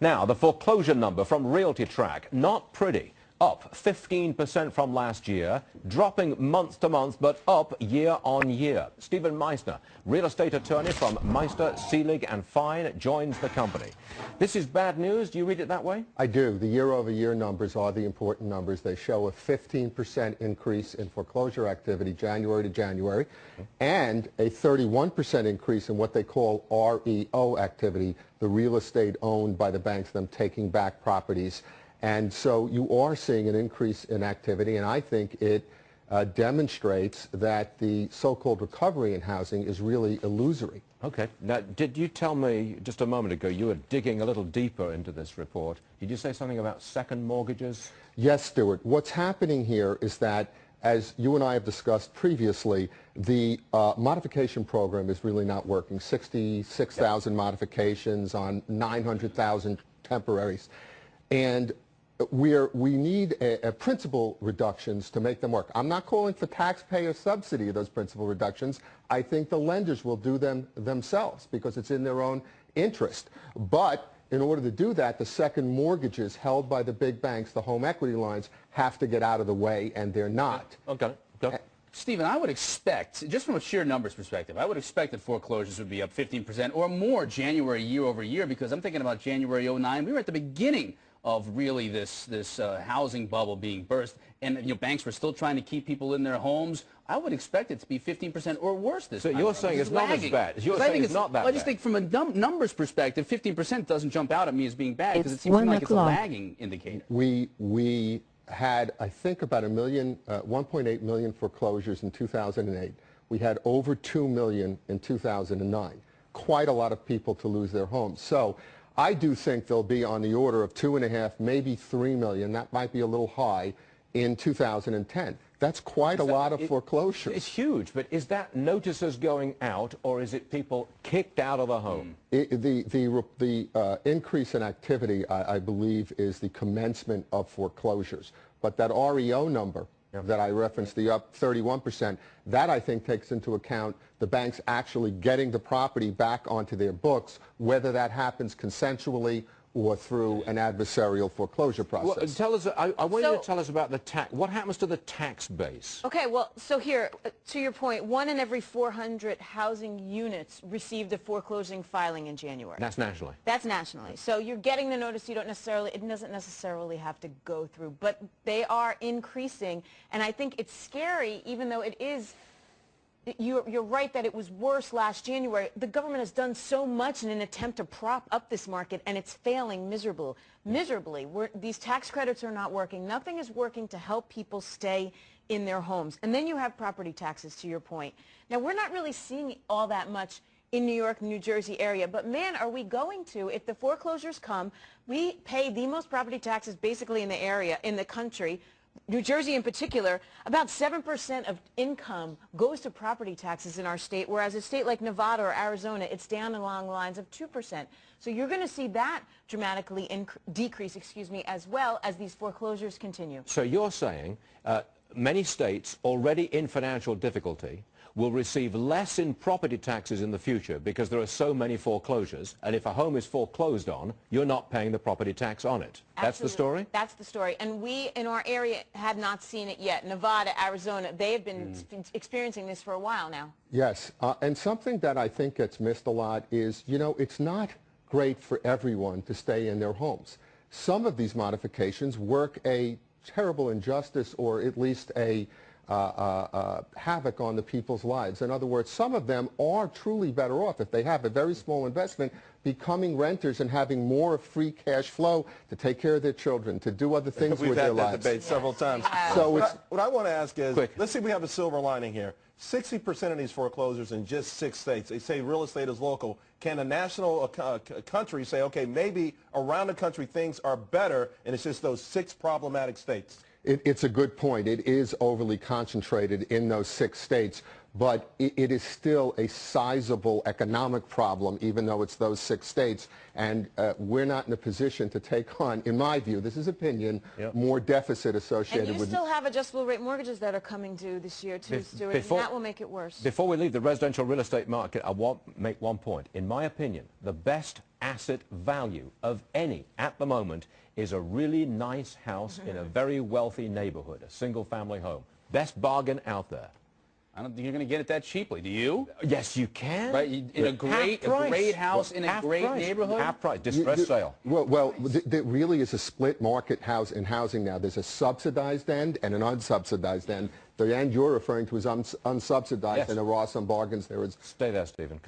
Now, the foreclosure number from Realty Track, not pretty. Up 15% from last year, dropping month to month, but up year on year. Stephen Meissner, real estate attorney from Meister, Seelig and Fine, joins the company. This is bad news. Do you read it that way? I do. The year-over-year numbers are the important numbers. They show a 15% increase in foreclosure activity January to January and a 31% increase in what they call REO activity, the real estate owned by the banks, them taking back properties. And so you are seeing an increase in activity, and I think it demonstrates that the so-called recovery in housing is really illusory. Okay. Now, did you tell me just a moment ago you were digging a little deeper into this report? Did you say something about second mortgages? Yes, Stuart. What's happening here is that, as you and I have discussed previously, the modification program is really not working. 66,000 modifications on 900,000 temporaries. And we need principal reductions to make them work. I'm not calling for taxpayer subsidy of those principal reductions. I think the lenders will do them themselves because it's in their own interest. But in order to do that, the second mortgages held by the big banks, the home equity lines, have to get out of the way, and they're not. Okay. Stephen, I would expect, just from a sheer numbers perspective, I would expect that foreclosures would be up 15% or more January year over year, because I'm thinking about January '09. We were at the beginning of really this housing bubble being burst, and banks were still trying to keep people in their homes. I would expect it to be 15% or worse this time. So you're saying it's not as bad. You're saying it's not that bad. I just think from a numbers perspective, 15% doesn't jump out at me as being bad, because it seems like it's a lagging indicator. We had, I think, about 1.8 million foreclosures in 2008. We had over 2 million in 2009. Quite a lot of people to lose their homes. So I do think they'll be on the order of 2.5, maybe 3 million. That might be a little high in 2010. That's quite a lot of foreclosures. It's huge, but is that notices going out, or is it people kicked out of the home? The increase in activity, I believe, is the commencement of foreclosures. But that REO number that I referenced, the up 31%, that I think takes into account the banks actually getting the property back onto their books, whether that happens consensually or through an adversarial foreclosure process. Well, tell us, I want you to tell us about the tax. What happens to the tax base? Okay, well, so here, to your point, 1 in every 400 housing units received a foreclosing filing in January. That's nationally? That's nationally. So you're getting the notice. You don't necessarily, it doesn't necessarily have to go through, but they are increasing, and I think it's scary, even though it is. You're right that it was worse last January. The government has done so much in an attempt to prop up this market, and it's failing miserably. These tax credits are not working. Nothing is working to help people stay in their homes. And then you have property taxes, to your point. Now, we're not really seeing all that much in New York, New Jersey area, but man, are we going to. If the foreclosures come, we pay the most property taxes basically in the area, in the country. New Jersey in particular, about 7% of income goes to property taxes in our state, whereas a state like Nevada or Arizona, it's down along the lines of 2%. So you're going to see that dramatically decrease, as well as these foreclosures continue. So you're saying many states already in financial difficulty will receive less in property taxes in the future because there are so many foreclosures, and if a home is foreclosed on, you're not paying the property tax on it. Absolutely. That's the story? That's the story. And we, in our area, have not seen it yet. Nevada, Arizona, they have been experiencing this for a while now. Yes, and something that I think gets missed a lot is, it's not great for everyone to stay in their homes. Some of these modifications work a terrible injustice, or at least a havoc on the people's lives. In other words, some of them are truly better off if they have a very small investment, becoming renters and having more free cash flow to take care of their children, to do other things with their lives. We've had that debate several times. So what I want to ask is, let's see if we have a silver lining here. 60% of these foreclosures in just 6 states. They say real estate is local. Can a national country say, okay, maybe around the country things are better, and it's just those 6 problematic states? It's a good point. It is overly concentrated in those 6 states. but it is still a sizable economic problem, even though it's those 6 states. And we're not in a position to take on, in my view, this is opinion, more deficit associated with... And you still have adjustable rate mortgages that are coming due this year, too, Stuart, and that will make it worse. Before we leave the residential real estate market, I want to make one point. In my opinion, the best asset value of any at the moment is a really nice house in a very wealthy neighborhood, a single-family home. Best bargain out there. I don't think you're going to get it that cheaply. Do you? Yes, you can. Right, in a great house in a great neighborhood. Half price, distressed sale. Well, there really is a split market in housing now. There's a subsidized end and an unsubsidized end. The end you're referring to is unsubsidized, and there are some bargains there. Stay there, Stephen.